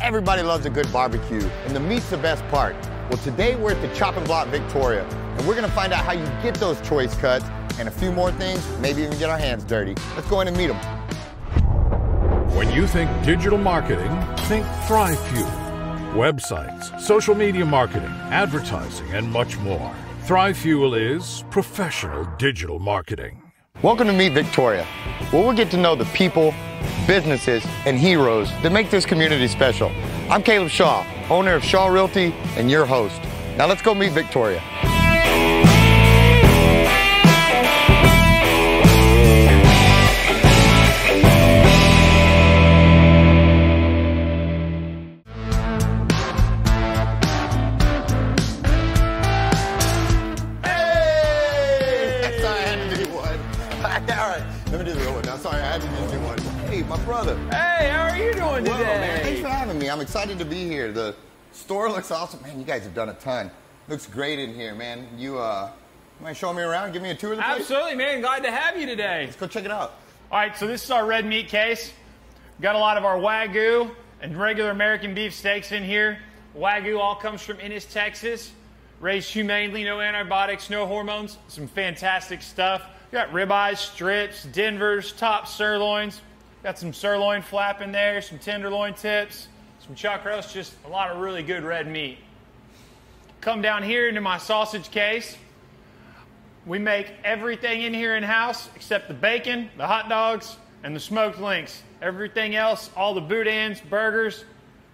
Everybody loves a good barbecue, and the meat's the best part. Well, today we're at the Chopping Block Victoria, and we're gonna find out how you get those choice cuts and a few more things, maybe even get our hands dirty. Let's go in and meet them. When you think digital marketing, think ThriveFuel. Websites, social media marketing, advertising, and much more. ThriveFuel is professional digital marketing. Welcome to Meet Victoria, where we'll get to know the people, businesses, and heroes that make this community special. I'm Caleb Shaw, owner of Shaw Realty, and your host. Now let's go meet Victoria. My brother. Hey, how are you doing today? Well, man, thanks for having me. I'm excited to be here. The store looks awesome. Man, you guys have done a ton. Looks great in here, man. You mind showing me around? Give me a tour of the place? Absolutely, man. Glad to have you today. Let's go check it out. All right, so this is our red meat case. We've got a lot of our Wagyu and regular American beef steaks in here. Wagyu all comes from Ennis, Texas. Raised humanely, no antibiotics, no hormones. Some fantastic stuff. We got ribeyes, strips, Denvers, top sirloins. Got some sirloin flap in there, some tenderloin tips, some chuck roast, just a lot of really good red meat. Come down here into my sausage case. We make everything in here in-house except the bacon, the hot dogs, and the smoked links. Everything else, all the boudins, burgers,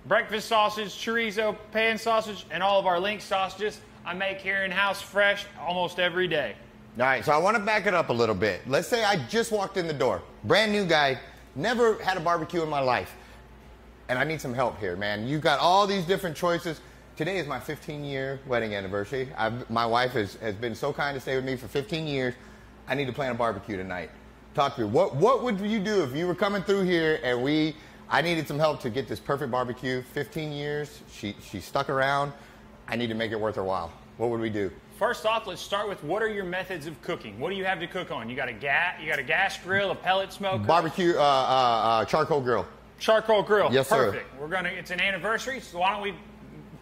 breakfast sausage, chorizo, pan sausage, and all of our link sausages I make here in-house fresh almost every day. All right, so I want to back it up a little bit. Let's say I just walked in the door, brand new guy, never had a barbecue in my life, and I need some help here, man. You've got all these different choices. Today is my 15-year wedding anniversary. My wife has been so kind to stay with me for 15 years. I need to plan a barbecue tonight. Talk to me. What would you do if you were coming through here and I needed some help to get this perfect barbecue? 15 years, she stuck around. I need to make it worth her while. What would we do? First off, let's start with what are your methods of cooking? What do you have to cook on? You got a gas grill, a pellet smoker? Barbecue, charcoal grill. Charcoal grill. Yes, sir. Perfect. It's an anniversary, so why don't we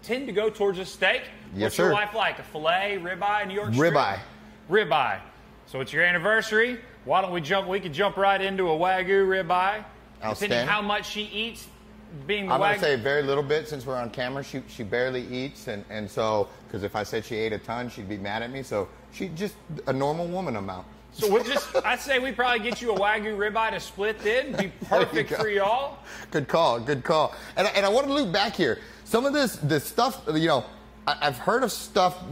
tend to go towards a steak? Yes, What's sir. your wife like? A filet, ribeye, New York strip? Ribeye. Ribeye. So it's your anniversary. Why don't we could jump right into a Wagyu ribeye. Outstanding. Depending how much she eats, being the I'm going Wagyu. to say very little bit since we're on camera. She barely eats, and so, because if I said she ate a ton, she'd be mad at me. So she's just a normal woman amount. So I'd say we probably get you a Wagyu ribeye to split then. Be perfect for y'all. Good call, good call. And I want to loop back here. Some of this stuff, I've heard of stuff,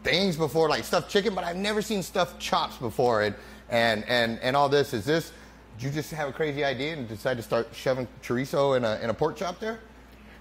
things before, like stuffed chicken, but I've never seen stuffed chops before. And all this, did you just have a crazy idea and decide to start shoving chorizo in a pork chop there?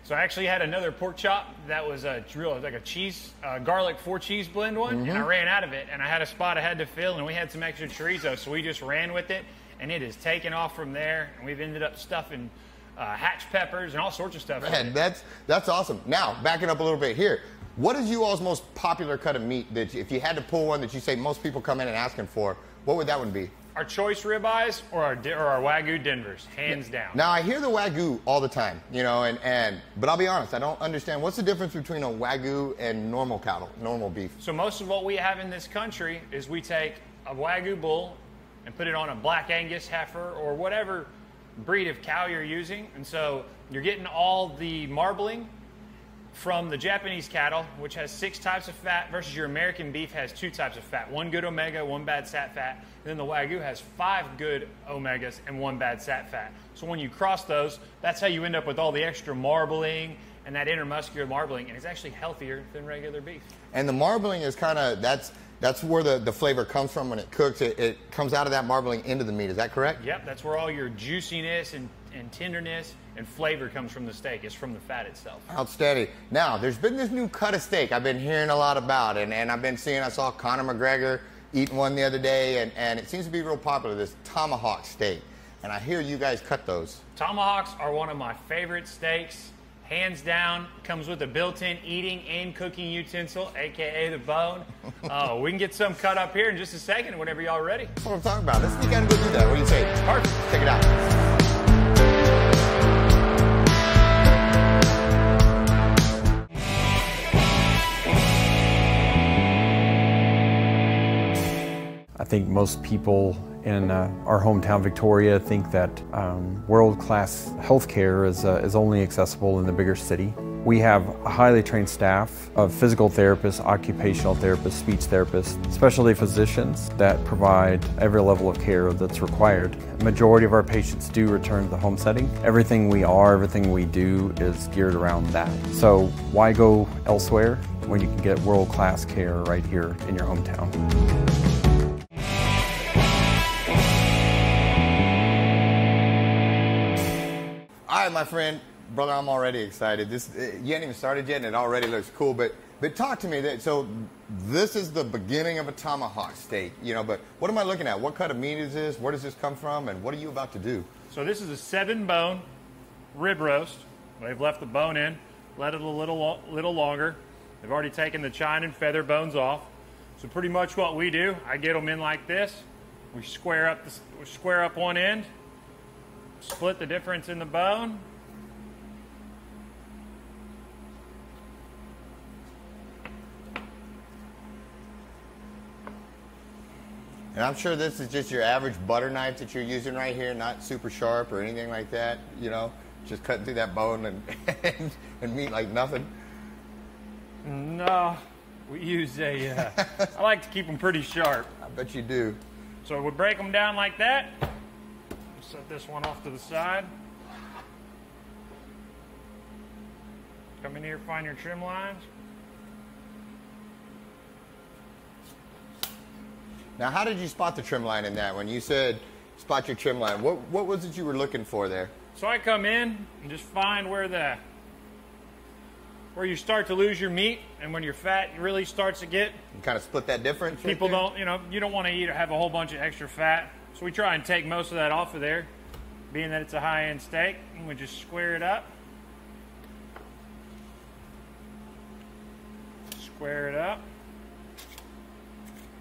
So I actually had another pork chop that was like a cheese, garlic 4-cheese blend one, and I ran out of it, and I had a spot I had to fill, and we had some extra chorizo, so we just ran with it, and it has taken off from there, and we've ended up stuffing hatch peppers and all sorts of stuff. Man, that's awesome. Now, backing up a little bit here, what is you all's most popular cut of meat that if you had to pull one that you say most people come in and asking for, what would that one be? Our choice ribeyes or our Wagyu Denvers, hands down. Now, I hear the Wagyu all the time, but I'll be honest, I don't understand. What's the difference between a Wagyu and normal cattle, normal beef? So most of what we have in this country is we take a Wagyu bull and put it on a black Angus heifer or whatever breed of cow you're using. And so you're getting all the marbling from the Japanese cattle, which has 6 types of fat, versus your American beef has 2 types of fat. 1 good omega, 1 bad sat fat. And then the Wagyu has 5 good omegas and 1 bad sat fat. So when you cross those, that's how you end up with all the extra marbling and that intermuscular marbling, and it's actually healthier than regular beef. And the marbling is kind of, that's where the flavor comes from when it cooks. It comes out of that marbling into the meat. Is that correct? Yep, that's where all your juiciness and tenderness and flavor comes from the steak. It's from the fat itself. Outstanding. Now, there's been this new cut of steak I've been hearing a lot about, and I saw Conor McGregor eating one the other day, and it seems to be real popular, this Tomahawk steak. And I hear you guys cut those. Tomahawks are one of my favorite steaks. Hands down, comes with a built-in eating and cooking utensil, aka the bone. We can get some cut up here in just a second, whenever y'all are ready. That's what I'm talking about. Let's sneak out and go do that. What do you say? Perfect. Check it out. think most people in our hometown, Victoria, think that world-class healthcare is only accessible in the bigger city. We have a highly trained staff of physical therapists, occupational therapists, speech therapists, specialty physicians that provide every level of care that's required. The majority of our patients do return to the home setting. Everything we are, everything we do is geared around that. So why go elsewhere when you can get world-class care right here in your hometown? All right, my friend, brother, I'm already excited. You ain't even started yet, and it already looks cool. But talk to me. So this is the beginning of a tomahawk steak, you know. But what am I looking at? What cut of meat is this? Where does this come from? And what are you about to do? So this is a 7-bone rib roast. They've left the bone in, let it a little longer. They've already taken the chine and feather bones off. So pretty much what we do, I get them in like this. We square up one end. Split the difference in the bone. And I'm sure this is just your average butter knife that you're using right here, not super sharp or anything like that, you know, just cutting through that bone and meat like nothing. No, we use I like to keep them pretty sharp. I bet you do. So we break them down like that. Set this one off to the side. Come in here, find your trim lines. Now, how did you spot the trim line in that? When you said spot your trim line, what was it you were looking for there? So I come in and just find where you start to lose your meat, and when your fat really starts to get. You kind of split that difference. People don't, you don't want to eat or have a whole bunch of extra fat. So we try and take most of that off of there, being that it's a high-end steak, and we just square it up. Square it up.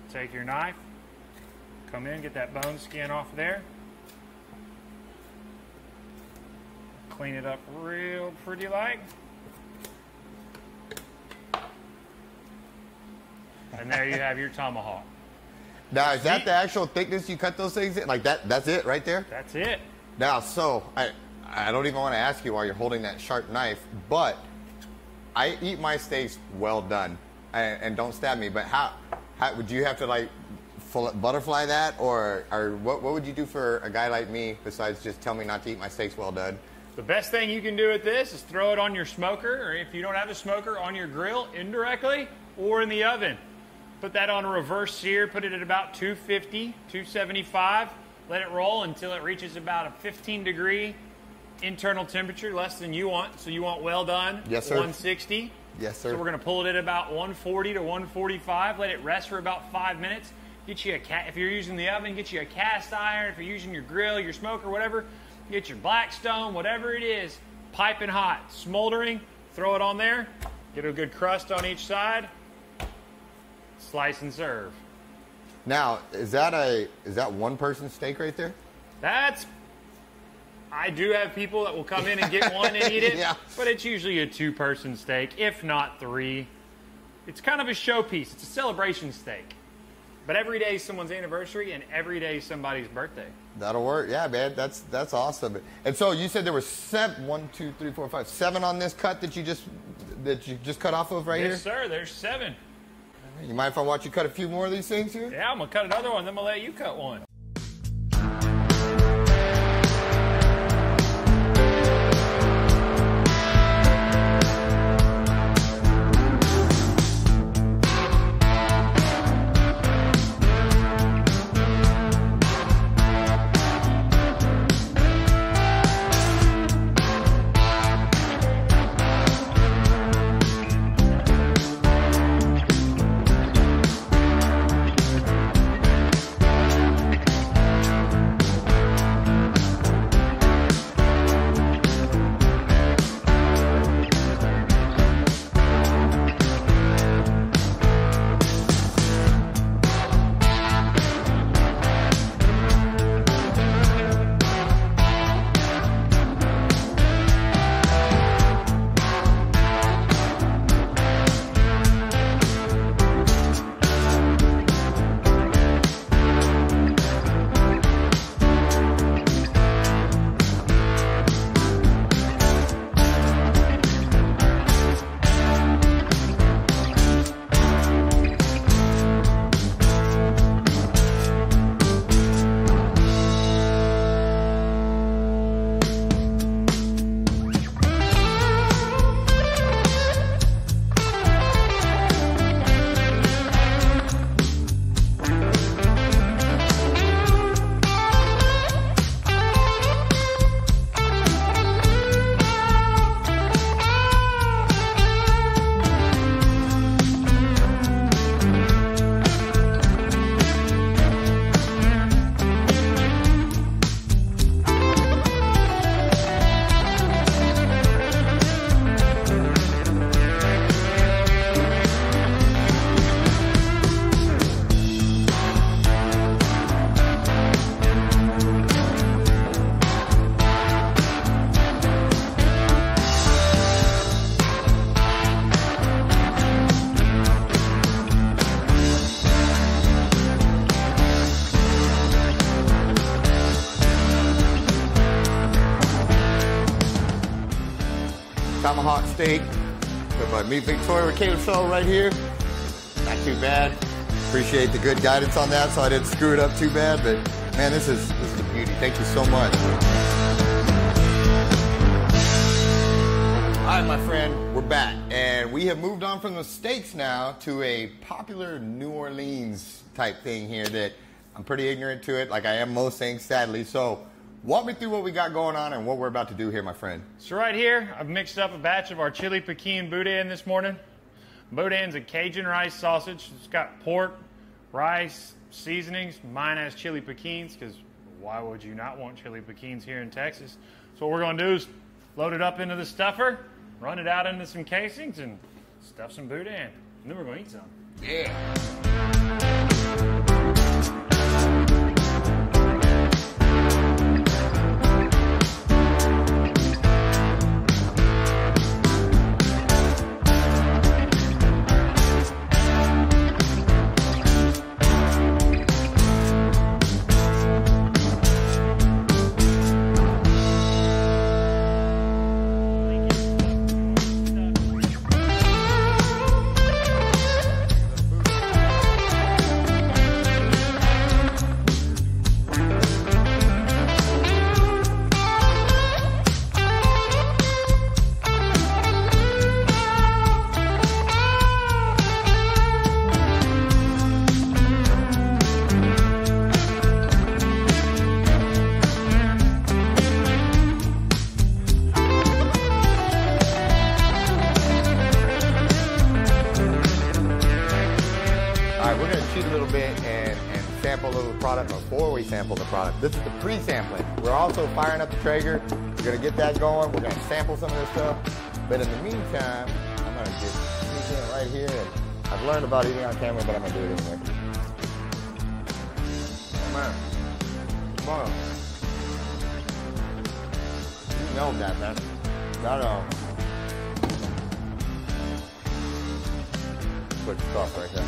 Take your knife, come in, get that bone skin off there. Clean it up real pretty like. And there you have your tomahawk. Now, is that the actual thickness you cut those things in? Like that's it right there? That's it. Now, so I don't even want to ask you while you're holding that sharp knife, but I eat my steaks well done. And don't stab me, but how would you have to like butterfly that, or what would you do for a guy like me besides just tell me not to eat my steaks well done? The best thing you can do with this is throw it on your smoker, or if you don't have a smoker, on your grill indirectly or in the oven. Put that on a reverse sear, put it at about 250, 275. Let it roll until it reaches about a 15-degree internal temperature, less than you want. So you want well done. Yes, sir. 160. Yes, sir. So we're going to pull it at about 140 to 145. Let it rest for about 5 minutes. Get you if you're using the oven, get you a cast iron. If you're using your grill, your smoker, whatever, get your Blackstone, whatever it is, piping hot, smoldering. Throw it on there. Get a good crust on each side. Slice and serve. Now, is that one person's steak right there? I do have people that will come in and get one and eat it, Yeah. But it's usually a 2-person steak, if not 3. It's kind of a showpiece. It's a celebration steak. But every day is someone's anniversary, and every day is somebody's birthday. That'll work. Yeah, man, that's awesome. And so you said there were 7 on this cut that you just cut off of right here? Yes, sir. There's 7. You mind if I watch you cut a few more of these things here? Yeah, I'm going to cut another one, then I'm going to let you cut one. Tomahawk steak. Got my Meat Victoria with Caleb Shaw right here. Not too bad. Appreciate the good guidance on that, so I didn't screw it up too bad. But man, this is a beauty. Thank you so much. All right, my friend, we're back, and we have moved on from the steaks now to a popular New Orleans type thing here that I'm pretty ignorant to it, like I am most things, sadly. So walk me through what we got going on and what we're about to do here, my friend. So right here, I've mixed up a batch of our chili pekin boudin this morning. Boudin's a Cajun rice sausage. It's got pork, rice, seasonings. Mine has chili pekins, because why would you not want chili pekins here in Texas? So what we're going to do is load it up into the stuffer, run it out into some casings, and stuff some boudin. And then we're going to eat some. Yeah. Sample a little product before we sample the product. This is the pre-sampling. We're also firing up the Traeger. We're gonna get that going. We're gonna sample some of this stuff. But in the meantime, I'm gonna just sneak in right here. And I've learned about eating on camera, but I'm gonna do it anyway. Come on. Come on. You know that, man. Gotta quick stuff right there.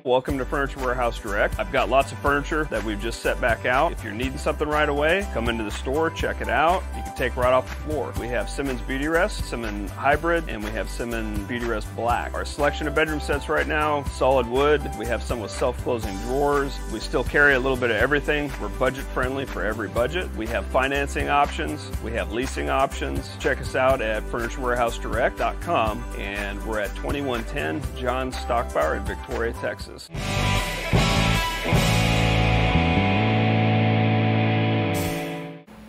Welcome to Furniture Warehouse Direct. I've got lots of furniture that we've just set back out. If you're needing something right away, come into the store, check it out. You can take right off the floor. We have Simmons Beauty Rest, Simmons Hybrid, and we have Simmons Beauty Rest Black. Our selection of bedroom sets right now, solid wood. We have some with self-closing drawers. We still carry a little bit of everything. We're budget friendly for every budget. We have financing options. We have leasing options. Check us out at FurnitureWarehouseDirect.com, and we're at 2110 John Stockbauer in Victoria, Texas.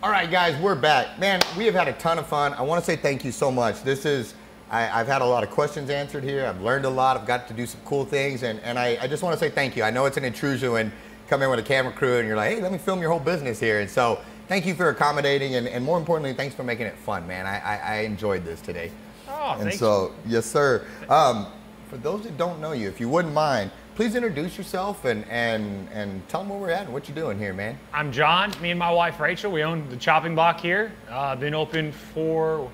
All right, guys, we're back. Man, we have had a ton of fun. I want to say thank you so much. I've had a lot of questions answered here. I've learned a lot. I've got to do some cool things, and I just want to say thank you. I know it's an intrusion when you come in with a camera crew and you're like, hey, let me film your whole business here. And so thank you for accommodating, and more importantly, thanks for making it fun, man. I enjoyed this today. Oh, and so, yes, sir. For those that don't know you, if you wouldn't mind, please introduce yourself and tell them where we're at and what you're doing here, man. I'm John. Me and my wife Rachel, we own the chopping block here. Been open for,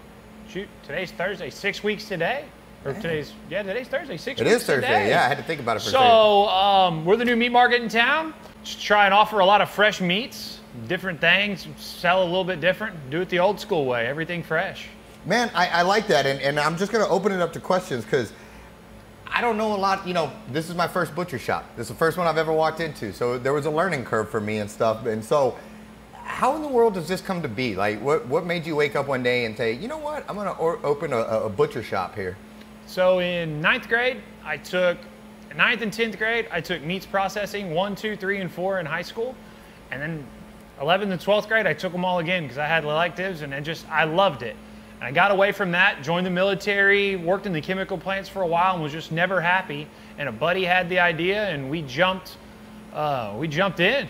today's Thursday, 6 weeks today. Or today's Thursday, 6 weeks today. It is Thursday, yeah. I had to think about it for a second. So we're the new meat market in town. Just try and offer a lot of fresh meats, different things, sell a little bit different, do it the old school way, everything fresh. Man, I like that, and I'm just gonna open it up to questions because I don't know a lot. You know, this is my first butcher shop. This is the first one I've ever walked into, so there was a learning curve for me and stuff. And so, how in the world does this come to be? Like, what made you wake up one day and say, you know what, I'm gonna open a butcher shop here? So in 9th grade, I took 9th and 10th grade, I took meats processing 1, 2, 3, and 4 in high school, and then 11th and 12th grade, I took them all again because I had electives, and I loved it. I got away from that, joined the military, worked in the chemical plants for a while, and was just never happy. And a buddy had the idea, and we jumped in.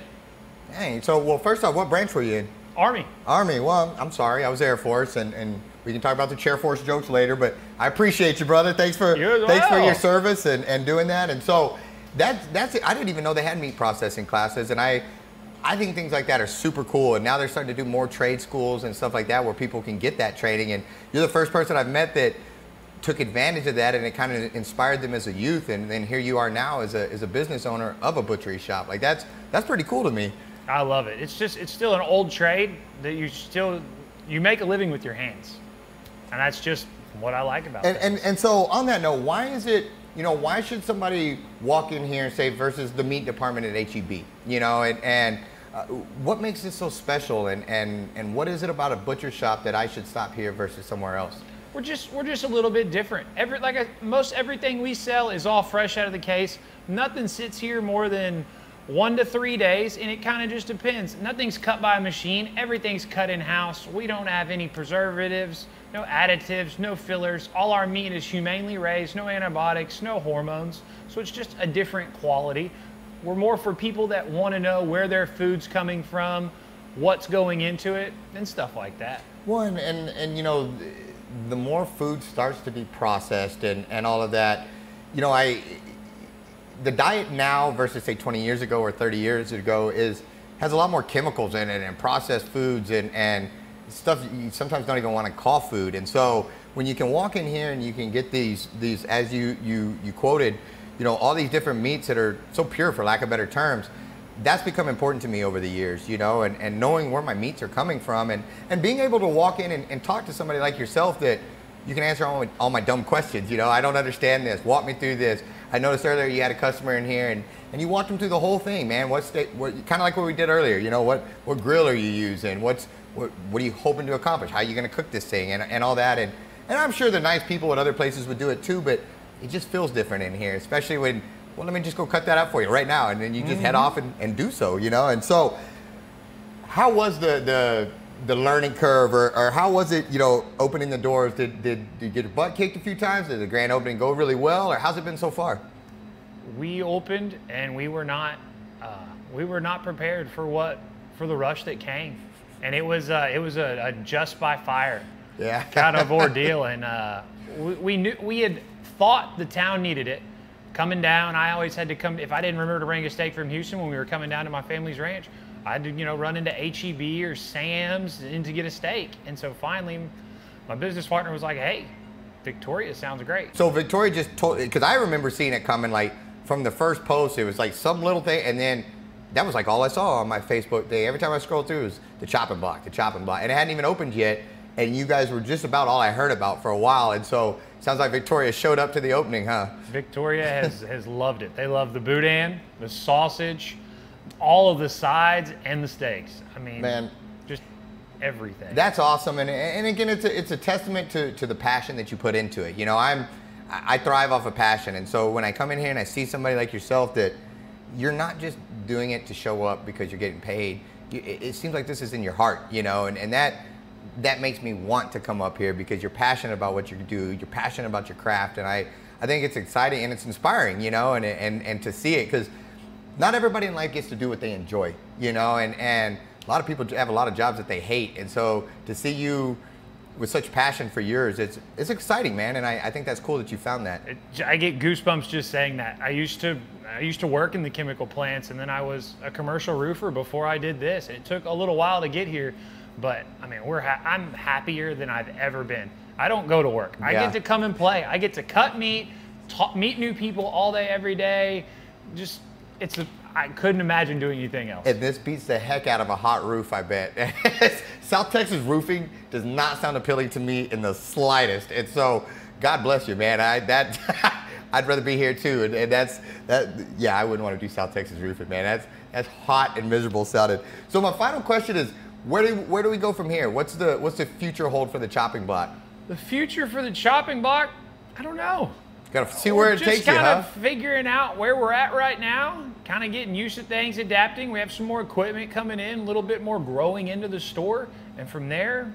Dang. So, well, first off, what branch were you in? Army. Army. Well, I'm sorry, I was Air Force, and we can talk about the Chair Force jokes later. But I appreciate you, brother. Thanks for your service and doing that. And so that's it. I didn't even know they had meat processing classes, and I think things like that are super cool, and now they're starting to do more trade schools and stuff like that where people can get that training. And you're the first person I've met that took advantage of that, and it kind of inspired them as a youth, and then here you are now as a business owner of a butchery shop. Like that's pretty cool to me. I love it. It's still an old trade that you make a living with your hands, and that's just what I like about it. And so on that note, why is it, why should somebody walk in here and say versus the meat department at HEB, and what makes this so special, and what is it about a butcher shop that I should stop here versus somewhere else? We're just a little bit different. Most everything we sell is all fresh out of the case. Nothing sits here more than 1 to 3 days, and it kind of just depends. Nothing's cut by a machine. Everything's cut in-house. We don't have any preservatives, no additives, no fillers. All our meat is humanely raised, no antibiotics, no hormones. So it's just a different quality. We're more for people that want to know where their food's coming from, what's going into it, and stuff like that. Well, and the more food starts to be processed and all of that, the diet now versus say 20 years ago or 30 years ago has a lot more chemicals in it and processed foods and stuff you sometimes don't even want to call food. And so when you can walk in here and you can get these as you quoted, all these different meats that are so pure, for lack of better terms, that's become important to me over the years, and knowing where my meats are coming from and being able to walk in and talk to somebody like yourself that you can answer all my dumb questions. I don't understand this. Walk me through this. I noticed earlier you had a customer in here and you walked them through the whole thing, man. What kind of like what we did earlier, what grill are you using? What are you hoping to accomplish? How are you going to cook this thing and all that? And I'm sure the nice people at other places would do it too, but it just feels different in here, especially when, well, let me just go cut that out for you right now. And then you just head off and do so, And so how was the learning curve or how was it, opening the doors? Did you get your butt kicked a few times? Did the grand opening go really well, or how's it been so far? We opened and we were not prepared for the rush that came. And it was a just by fire kind of ordeal. And we had thought the town needed it. Coming down, I always had to come, if I didn't remember to bring a steak from Houston when we were coming down to my family's ranch, I had to, run into HEB or Sam's and to get a steak. And so finally, my business partner was like, hey, Victoria sounds great. So Victoria just told, because I remember seeing it coming like from the first post, it was like some little thing, and then that was like all I saw on my Facebook day. Every time I scrolled through, it was the chopping block. And it hadn't even opened yet, and you guys were just about all I heard about for a while. And so sounds like Victoria showed up to the opening, huh? Victoria has loved it. They love the boudin, the sausage, all of the sides, and the steaks. I mean, man, just everything. That's awesome. And again, it's a testament to the passion that you put into it. I thrive off of passion. And so when I come in here and I see somebody like yourself that you're not just doing it to show up because you're getting paid, it seems like this is in your heart, and that makes me want to come up here because you're passionate about what you do, you're passionate about your craft, and I think it's exciting and it's inspiring, and to see it, because not everybody in life gets to do what they enjoy, and a lot of people have a lot of jobs that they hate, and so to see you with such passion for yours, it's exciting, man, and I think that's cool that you found that. I get goosebumps just saying that. I used to work in the chemical plants, and then I was a commercial roofer before I did this. It took a little while to get here, but I mean, I'm happier than I've ever been. I don't go to work. I get to come and play. I get to cut meat, meet new people all day, every day. I couldn't imagine doing anything else. And this beats the heck out of a hot roof, I bet. South Texas roofing does not sound appealing to me in the slightest. And so, God bless you, man. I'd rather be here too. And I wouldn't want to do South Texas roofing, man. That's hot and miserable sounding. So my final question is, where do we go from here? What's the future hold for the chopping block? The future for the chopping block? I don't know. Got to see where it takes you, huh? Just kind of figuring out where we're at right now, kind of getting used to things, adapting. We have some more equipment coming in, a little bit more growing into the store, and from there,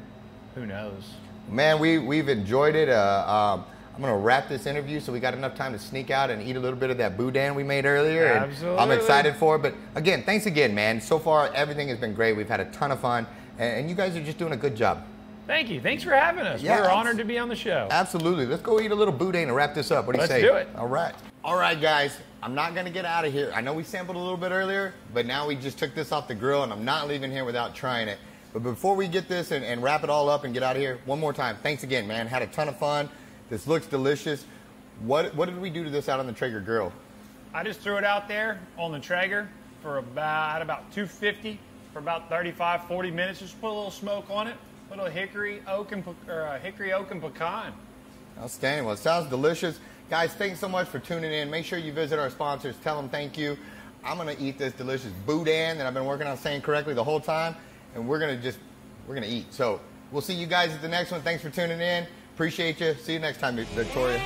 who knows? Man, we've enjoyed it. I'm going to wrap this interview so we got enough time to sneak out and eat a little bit of that boudin we made earlier. Absolutely. And I'm excited for it. But again, thanks again, man. So far, everything has been great. We've had a ton of fun, and you guys are just doing a good job. Thank you. Thanks for having us. Yeah, we're honored to be on the show. Absolutely. Let's go eat a little boudin and wrap this up. What do you say? Let's do it. All right. All right, guys. I'm not going to get out of here. I know we sampled a little bit earlier, but now we just took this off the grill, and I'm not leaving here without trying it. But before we get this and wrap it all up and get out of here, one more time, thanks again, man. Had a ton of fun. This looks delicious. What did we do to this out on the Traeger grill? I just threw it out there on the Traeger for about 250 for about 35, 40 minutes. Just put a little smoke on it, a little hickory, oak, and pecan. Outstanding. Well, it sounds delicious. Guys, thanks so much for tuning in. Make sure you visit our sponsors. Tell them thank you. I'm going to eat this delicious boudin that I've been working on saying correctly the whole time, and we're going to eat. So we'll see you guys at the next one. Thanks for tuning in. Appreciate you. See you next time, Victoria.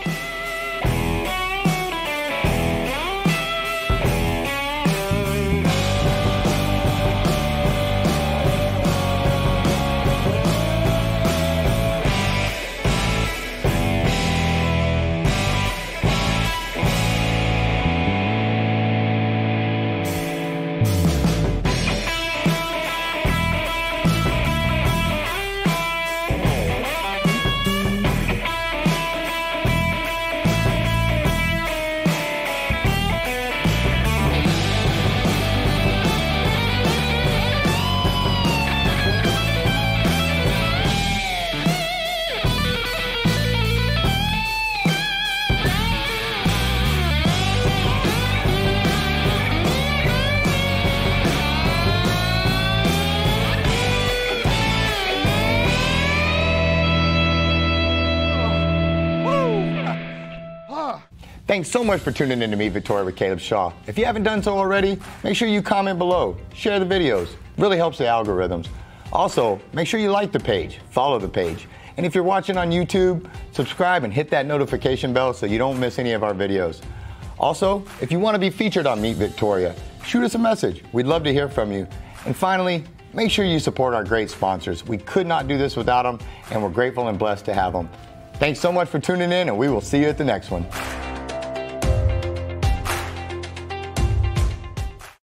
Thanks so much for tuning in to Meet Victoria with Caleb Shaw. If you haven't done so already, make sure you comment below, share the videos. Really helps the algorithms. Also, make sure you like the page, follow the page. And if you're watching on YouTube, subscribe and hit that notification bell so you don't miss any of our videos. Also, if you want to be featured on Meet Victoria, shoot us a message. We'd love to hear from you. And finally, make sure you support our great sponsors. We could not do this without them, and we're grateful and blessed to have them. Thanks so much for tuning in, and we will see you at the next one.